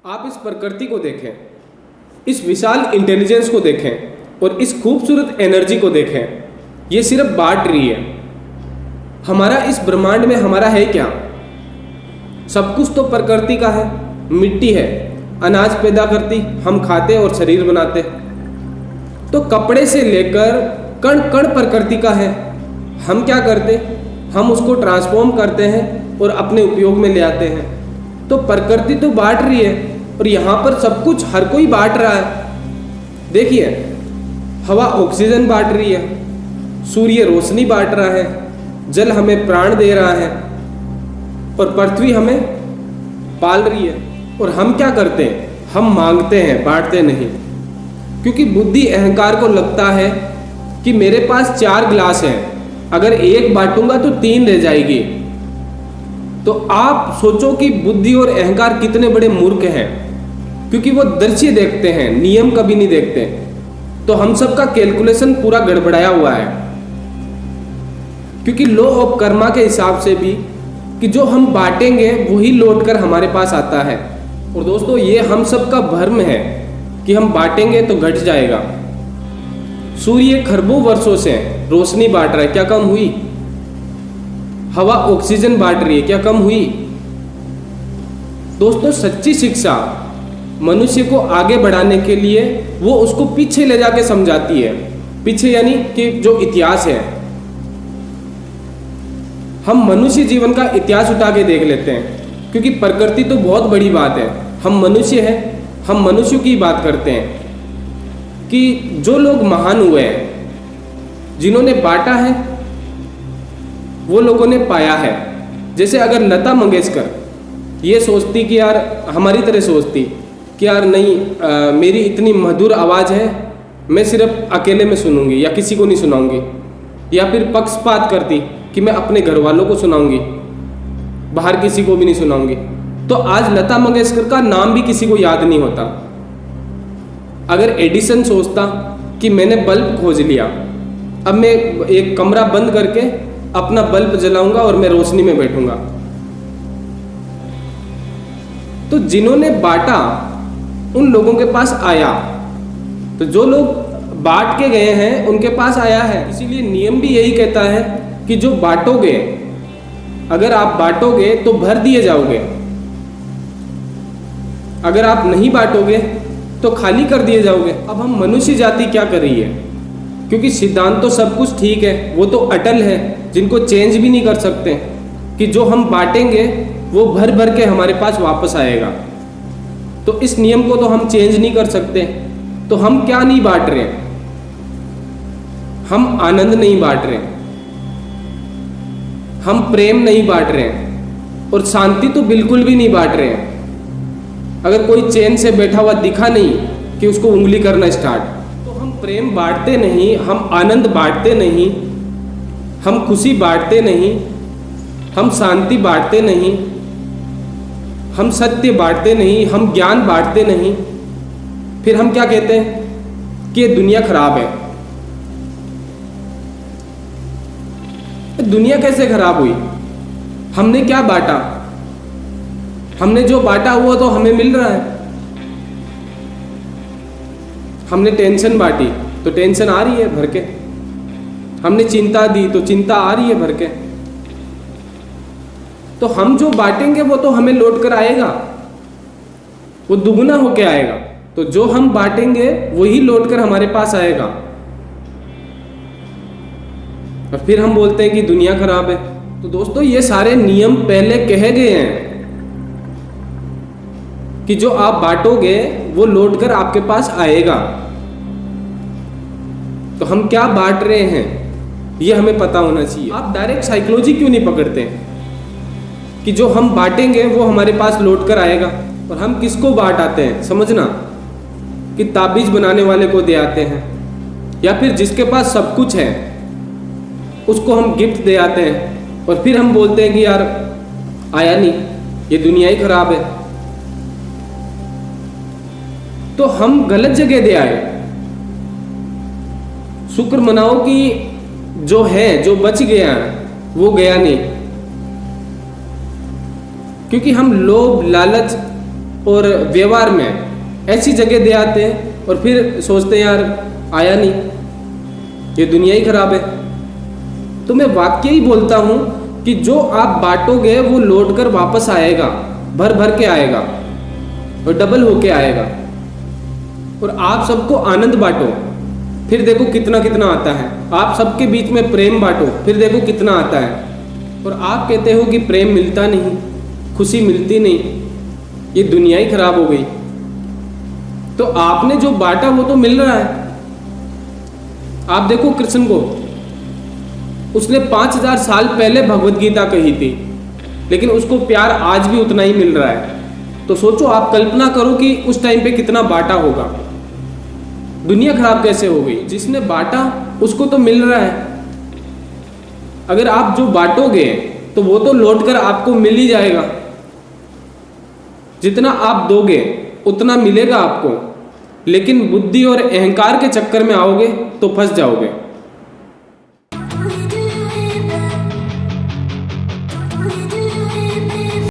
आप इस प्रकृति को देखें, इस विशाल इंटेलिजेंस को देखें और इस खूबसूरत एनर्जी को देखें। ये सिर्फ बांट रही है। हमारा इस ब्रह्मांड में हमारा है क्या? सब कुछ तो प्रकृति का है। मिट्टी है, अनाज पैदा करती, हम खाते और शरीर बनाते। तो कपड़े से लेकर कण कण प्रकृति का है। हम क्या करते? हम उसको ट्रांसफॉर्म करते हैं और अपने उपयोग में ले आते हैं। तो प्रकृति तो बांट रही है और यहाँ पर सब कुछ हर कोई बांट रहा है। देखिए, हवा ऑक्सीजन बांट रही है, सूर्य रोशनी बांट रहा है, जल हमें प्राण दे रहा है और पृथ्वी हमें पाल रही है। और हम क्या करते हैं? हम मांगते हैं, बांटते नहीं। क्योंकि बुद्धि अहंकार को लगता है कि मेरे पास 4 गिलास हैं, अगर एक बांटूंगा तो 3 रह जाएगी। तो आप सोचो कि बुद्धि और अहंकार कितने बड़े मूर्ख हैं, क्योंकि वो दृश्य देखते हैं, नियम कभी नहीं देखते। तो हम सबका कैलकुलेशन पूरा गड़बड़ाया हुआ है। क्योंकि लॉ ऑफ कर्मा के हिसाब से भी कि जो हम बांटेंगे वही लौट कर हमारे पास आता है। और दोस्तों, ये हम सबका भ्रम है कि हम बांटेंगे तो घट जाएगा। सूर्य खरबों वर्षों से रोशनी बांट रहा है, क्या कम हुई? हवा ऑक्सीजन बांट रही है, क्या कम हुई? दोस्तों, सच्ची शिक्षा मनुष्य को आगे बढ़ाने के लिए वो उसको पीछे ले जाके समझाती है। पीछे यानी कि जो इतिहास है। हम मनुष्य जीवन का इतिहास उठा के देख लेते हैं, क्योंकि प्रकृति तो बहुत बड़ी बात है। हम मनुष्य हैं, हम मनुष्यों की बात करते हैं कि जो लोग महान हुए हैं, जिन्होंने बांटा है, वो लोगों ने पाया है। जैसे अगर लता मंगेशकर ये सोचती कि यार, हमारी तरह सोचती कि यार नहीं, मेरी इतनी मधुर आवाज़ है, मैं सिर्फ अकेले में सुनूंगी या किसी को नहीं सुनाऊंगी, या फिर पक्षपात करती कि मैं अपने घर वालों को सुनाऊंगी, बाहर किसी को भी नहीं सुनाऊंगी, तो आज लता मंगेशकर का नाम भी किसी को याद नहीं होता। अगर एडिसन सोचता कि मैंने बल्ब खोज लिया, अब मैं एक कमरा बंद करके अपना बल्ब जलाऊंगा और मैं रोशनी में बैठूंगा। तो जिन्होंने बांटा उन लोगों के पास आया। तो जो लोग बांट के गए हैं उनके पास आया है। इसीलिए नियम भी यही कहता है कि जो बांटोगे, अगर आप बांटोगे तो भर दिए जाओगे, अगर आप नहीं बांटोगे तो खाली कर दिए जाओगे। अब हम मनुष्य जाति क्या कर रही है? क्योंकि सिद्धांत तो सब कुछ ठीक है, वो तो अटल है, जिनको चेंज भी नहीं कर सकते, कि जो हम बांटेंगे वो भर भर के हमारे पास वापस आएगा। तो इस नियम को तो हम चेंज नहीं कर सकते। तो हम क्या नहीं बांट रहे हैं? हम आनंद नहीं बांट रहे हैं, हम प्रेम नहीं बांट रहे हैं, और शांति तो बिल्कुल भी नहीं बांट रहे हैं। अगर कोई चैन से बैठा हुआ दिखा नहीं कि उसको उंगली करना स्टार्ट, तो हम प्रेम बांटते नहीं, हम आनंद बांटते नहीं, हम खुशी बांटते नहीं, हम शांति बांटते नहीं, हम सत्य बांटते नहीं, हम ज्ञान बांटते नहीं। फिर हम क्या कहते हैं कि दुनिया खराब है। दुनिया कैसे खराब हुई? हमने क्या बांटा? हमने जो बांटा वो तो हमें मिल रहा है। हमने टेंशन बांटी तो टेंशन आ रही है भर के, हमने चिंता दी तो चिंता आ रही है भर के। तो हम जो बांटेंगे वो तो हमें लौट कर आएगा, वो दुगुना होके आएगा। तो जो हम बांटेंगे वही लौट कर हमारे पास आएगा। और फिर हम बोलते हैं कि दुनिया खराब है। तो दोस्तों, ये सारे नियम पहले कहे गए हैं कि जो आप बांटोगे वो लौट कर आपके पास आएगा। तो हम क्या बांट रहे हैं ये हमें पता होना चाहिए। आप डायरेक्ट साइकोलॉजी क्यों नहीं पकड़ते कि जो हम बांटेंगे वो हमारे पास लौट कर आएगा? और हम किसको बांट आते हैं? समझना कि ताबीज बनाने वाले को दे आते हैं, या फिर जिसके पास सब कुछ है उसको हम गिफ्ट दे आते हैं, और फिर हम बोलते हैं कि यार आया नहीं, ये दुनिया ही खराब है। तो हम गलत जगह दे आए। शुक्र मनाओ कि जो है, जो बच गया वो गया नहीं। क्योंकि हम लोभ, लालच और व्यवहार में ऐसी जगह दे आते हैं और फिर सोचते हैं यार आया नहीं, ये दुनिया ही खराब है। तो मैं वाक्य ही बोलता हूँ कि जो आप बांटोगे वो लौट कर वापस आएगा, भर भर के आएगा और डबल होके आएगा। और आप सबको आनंद बांटो, फिर देखो कितना कितना आता है। आप सबके बीच में प्रेम बांटो, फिर देखो कितना आता है। और आप कहते हो कि प्रेम मिलता नहीं, खुशी मिलती नहीं, ये दुनिया ही खराब हो गई। तो आपने जो बांटा वो तो मिल रहा है। आप देखो कृष्ण को, उसने 5000 साल पहले भगवत गीता कही थी, लेकिन उसको प्यार आज भी उतना ही मिल रहा है। तो सोचो, आप कल्पना करो कि उस टाइम पे कितना बांटा होगा। दुनिया खराब कैसे हो गई? जिसने बांटा उसको तो मिल रहा है। अगर आप जो बांटोगे तो वो तो लौट कर आपको मिल ही जाएगा। जितना आप दोगे उतना मिलेगा आपको, लेकिन बुद्धि और अहंकार के चक्कर में आओगे तो फंस जाओगे।